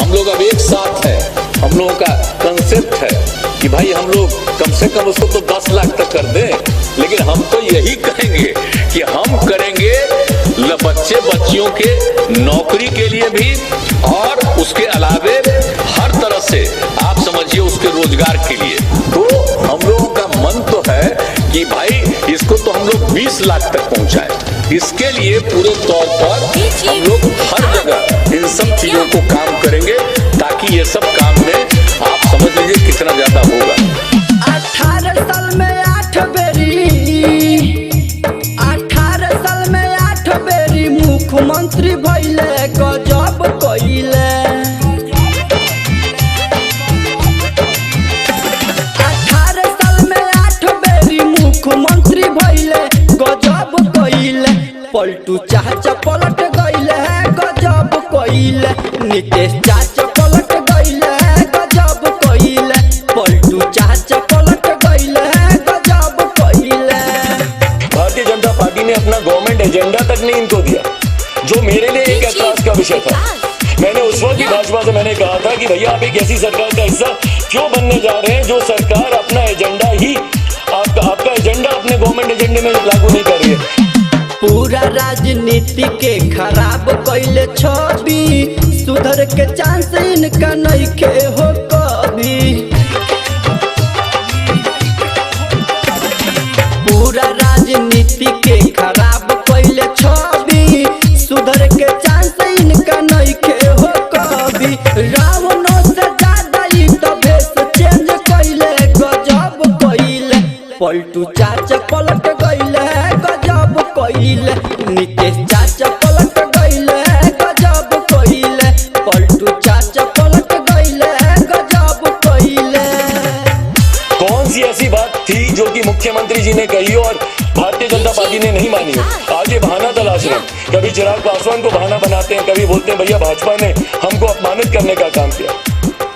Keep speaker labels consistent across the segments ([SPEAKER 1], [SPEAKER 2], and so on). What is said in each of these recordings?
[SPEAKER 1] हम लोग अब एक साथ हैं। हम लोगों का कंसेप्ट है कि भाई हम लोग कम से कम उसको तो 10 लाख तक कर दें, लेकिन हम तो यही करेंगे कि हम करेंगे बच्चे बच्चियों के नौकरी के लिए भी, और उसके अलावे हर तरह से आप समझिए उसके रोजगार के लिए। तो हम लोगों का मन तो है कि भाई इसको तो हम लोग 20 लाख तक पहुंचाएं। इसके लिए पूरे तौर पर हम लोग हर जगह इन सब चीजों को काम करेंगे, ताकि ये सब काम में आप समझ लीजिए कितना ज्यादा होगा।
[SPEAKER 2] 18 साल में 8 बेरी मुख्यमंत्री भइले, गजब कइले। 18 साल में 8 बेरी मुख्यमंत्री भइले, गजब कइले। पलटू चाचा पलट गइले, गजब कइले। नीतीश चाचा पलट गइले, गजब कइले। पलटू चाचा पलट गइले, गजब कइले।
[SPEAKER 3] भारतीय जनता पार्टी ने अपना गवर्नमेंट एजेंडा तक नहीं इनको दिया, जो मेरे लिए एक ऐतराज का विषय था। मैंने उस वक्त ही भाजपा से मैंने कहा था कि भैया आप एक ऐसी सरकार का हिस्सा क्यों बनने जा रहे हैं जो सरकार अपना एजेंडा ही आपका एजेंडा अपने गवर्नमेंट एजेंडे में लागू नहीं कर रही है।
[SPEAKER 2] पूरा राजनीति के खराब कइले छवि, सुधर के चांस इनका नइखे हो कभी। पूरा राजनीति के खराब कइले छवि, सुधर के चांस इनका नइखे हो कभी। रावणों से ज्यादा ही तो भेष चेंज कइले, गजब कइले। पलटू चाचा पलट गइले, गजब कइले। नीतीश चाचा पलट गइले, गजब कइले। पलटू चाचा पलट गइले, गजब कइले।
[SPEAKER 3] कौन सी ऐसी बात थी जो कि मुख्यमंत्री जी ने कही और भारतीय जनता पार्टी ने नहीं मानी हो? आज ये बहाना तलाश रहे हैं। कभी चिराग पासवान को बहाना बनाते हैं, कभी बोलते हैं भैया भाजपा ने हमको अपमानित करने का काम किया।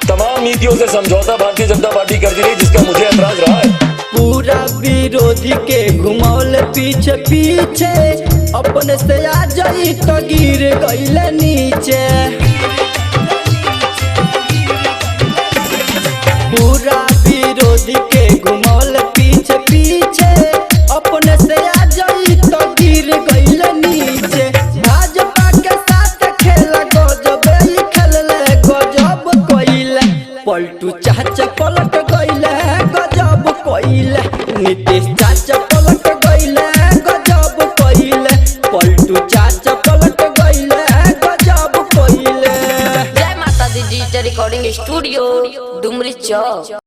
[SPEAKER 3] तमाम नीतियों से समझौता भारतीय जनता पार्टी करती रही, जिसका मुझे ऐतराज रहा है।
[SPEAKER 2] पूरा विरोधी के घुमौल पीछे पीछे, अपने से आ जाई तो गिर गइले नीचे। पूरा विरोधी के घुमौल पीछे पीछे, अपने से आ जाई तो गिर गइले नीचे। भाजपा के साथ खेला गजब ही खेलले, गजब कइले। पलटू चाचा पलट गइले, गजब कइले। नीतीश चाचा पलट गइले, गजब कइले। पलटू चाचा पलट गइले, गजब कइले।
[SPEAKER 4] जय माता दी डिजिटल रिकॉर्डिंग स्टूडियो, डुमरी चौक।